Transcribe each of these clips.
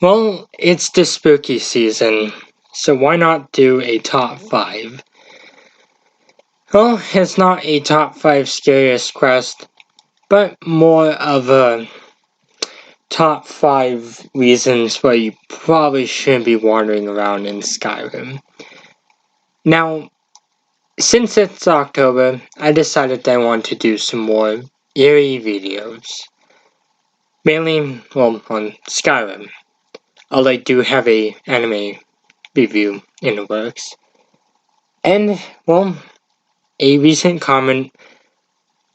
Well, it's the spooky season, so why not do a top 5? Well, it's not a top 5 scariest quest, but more of a top 5 reasons why you probably shouldn't be wandering around in Skyrim. Now, since it's October, I decided that I want to do some more eerie videos. Mainly, well, on Skyrim. Although I do have a anime review in the works. And, well, a recent comment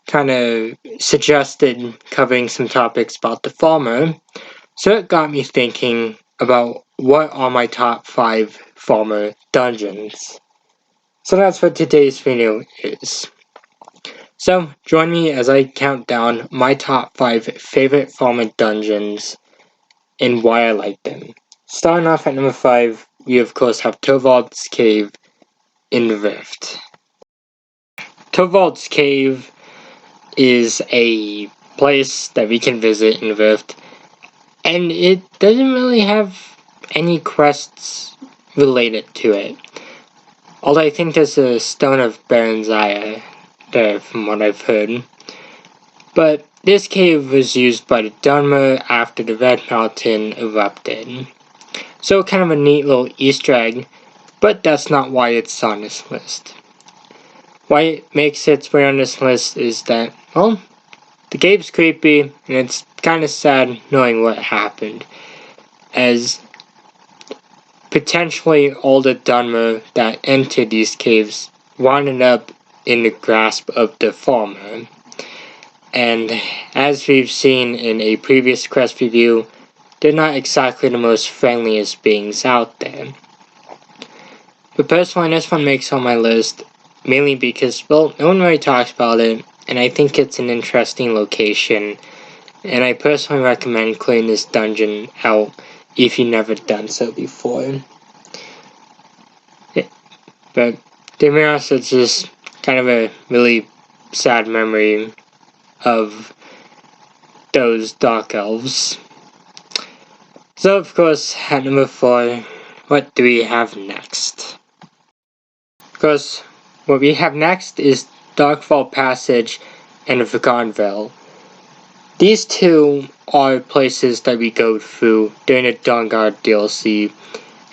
kind of suggested covering some topics about the Falmer, so it got me thinking about what are my top 5 Falmer dungeons. So that's what today's video is. So join me as I count down my top 5 favorite Falmer dungeons and why I like them. Starting off at number 5, we of course have Torvars Cave in the Rift. Torvars Cave is a place that we can visit in the Rift, and it doesn't really have any quests related to it. Although I think there's a Stone of Baranziah there from what I've heard. But this cave was used by the Dunmer after the Red Mountain erupted. So kind of a neat little Easter egg, but that's not why it's on this list. Why it makes its way on this list is that, well, the cave's creepy, and it's kind of sad knowing what happened, as potentially all the Dunmer that entered these caves wound up in the grasp of the Falmer. And as we've seen in a previous quest review, they're not exactly the most friendliest beings out there. But personally, this one makes on my list, mainly because, well, no one really talks about it, and I think it's an interesting location, and I personally recommend clearing this dungeon out if you've never done so before. But to be honest, it's just kind of a really sad memory of those dark elves. So of course, at number 4, what do we have next? Of course, what we have next is Dogfall Passage and Veganville. These two are places that we go through during the Dawnguard DLC,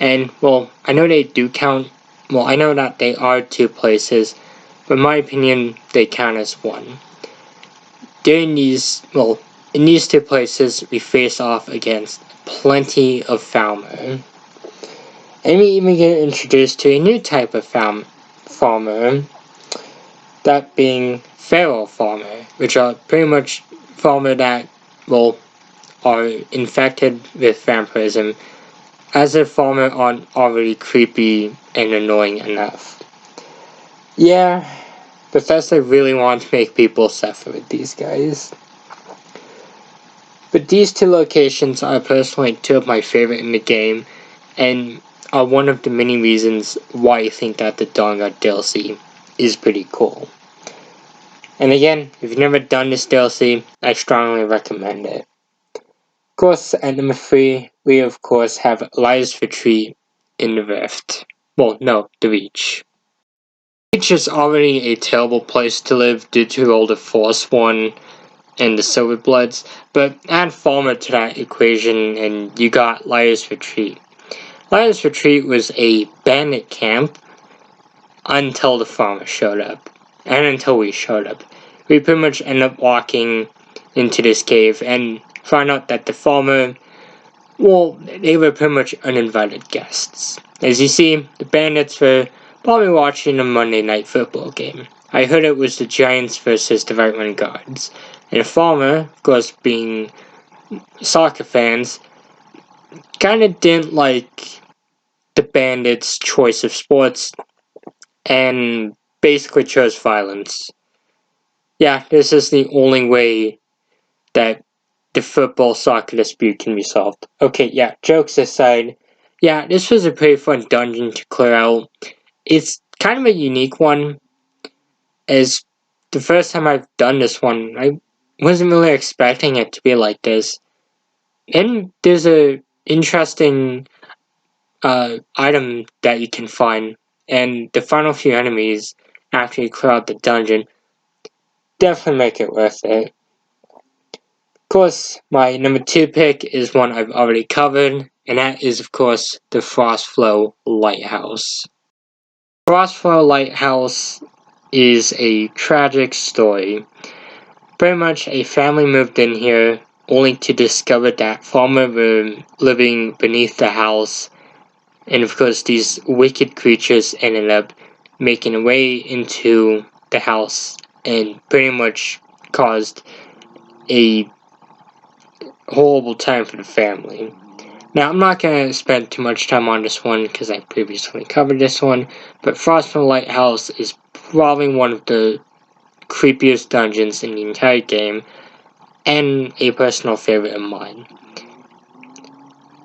and well, I know they do count, well, I know that they are 2 places, but in my opinion, they count as one. During these, well, in these 2 places, we face off against plenty of Falmer. And we even get introduced to a new type of Falmer, that being feral Falmer, which are pretty much Falmer that, well, are infected with vampirism, as if Falmer aren't already creepy and annoying enough. Yeah, Bethesda really want to make people suffer with these guys. But these 2 locations are personally 2 of my favorite in the game, and are one of the many reasons why I think that the Dawnguard DLC is pretty cool. And again, if you've never done this DLC, I strongly recommend it. Of course, at number 3, we of course have Liar's Retreat in the Rift. Well, no, the Reach. Reach is already a terrible place to live due to all the Forsworn and the Silverbloods, but add Falmer to that equation and you got Liar's Retreat. Liar's Retreat was a bandit camp until the Falmer showed up, and until we showed up. We pretty much end up walking into this cave and find out that the Falmer, well, they were pretty much uninvited guests. As you see, the bandits were probably watching a Monday Night Football game. I heard it was the Giants versus the Right Wing Guards. And the Falmer, of course, being soccer fans, kind of didn't like the bandits' choice of sports and basically chose violence. Yeah, this is the only way that the football-soccer dispute can be solved. Okay, yeah, jokes aside, yeah, this was a pretty fun dungeon to clear out. It's kind of a unique one, as the first time I've done this one, I wasn't really expecting it to be like this. And there's a interesting item that you can find, and the final few enemies after you clear out the dungeon definitely make it worth it. Of course, my number 2 pick is one I've already covered, and that is of course the Frostflow Lighthouse. Frostflow Lighthouse is a tragic story. Pretty much a family moved in here only to discover that Falmer were living beneath the house, and of course these wicked creatures ended up making a way into the house and pretty much caused a horrible time for the family. Now, I'm not going to spend too much time on this one because I previously covered this one, but Frostflow Lighthouse is probably one of the creepiest dungeons in the entire game, and a personal favorite of mine.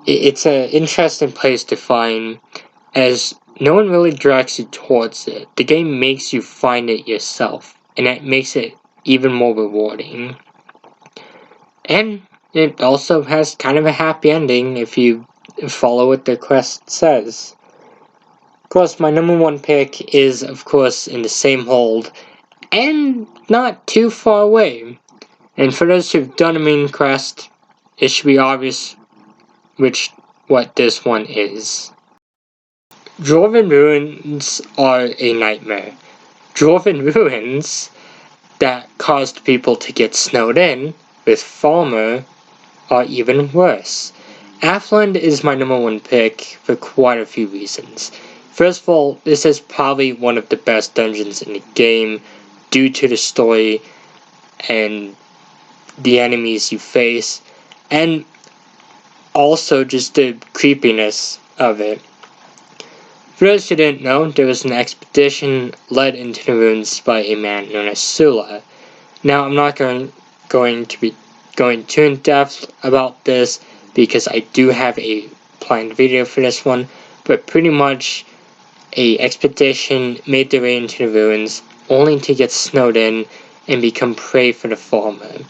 It's an interesting place to find, as no one really directs you towards it. The game makes you find it yourself, and that makes it even more rewarding. And it also has kind of a happy ending if you follow what the quest says. Of course, my number 1 pick is, of course, in the same hold, and not too far away. And for those who've done a main quest, it should be obvious what this one is. Dwarven ruins are a nightmare. Dwarven ruins that caused people to get snowed in with Falmer are even worse. Affland is my number 1 pick for quite a few reasons. First of all, this is probably one of the best dungeons in the game due to the story and the enemies you face, and also just the creepiness of it. For those who didn't know, there was an expedition led into the ruins by a man known as Sula. Now, I'm not going to be going too in depth about this because I do have a planned video for this one, but pretty much a expedition made their way into the ruins only to get snowed in and become prey for the Falmer.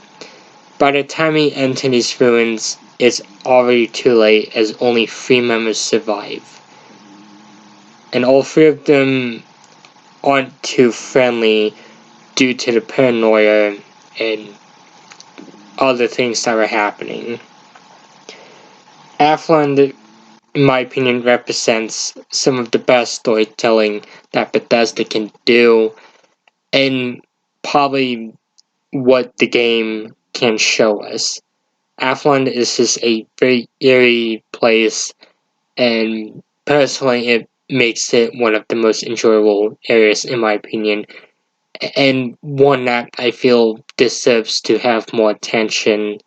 By the time we enter these ruins, it's already too late as only 3 members survive. And all 3 of them aren't too friendly due to the paranoia and other things that were happening. Affland, in my opinion, represents some of the best storytelling that Bethesda can do, and probably what the game can show us. Affland is just a very eerie place, and personally it makes it one of the most enjoyable areas in my opinion, and one that I feel deserves to have more attention.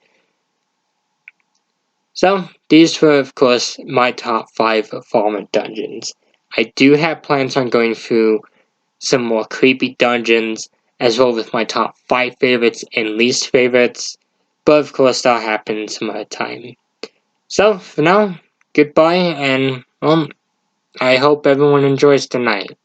So, these were of course my top 5 Falmer dungeons. I do have plans on going through some more creepy dungeons, as well with my top 5 favorites and least favorites, but of course that'll happen some other time. So, for now, goodbye, and I hope everyone enjoys the night.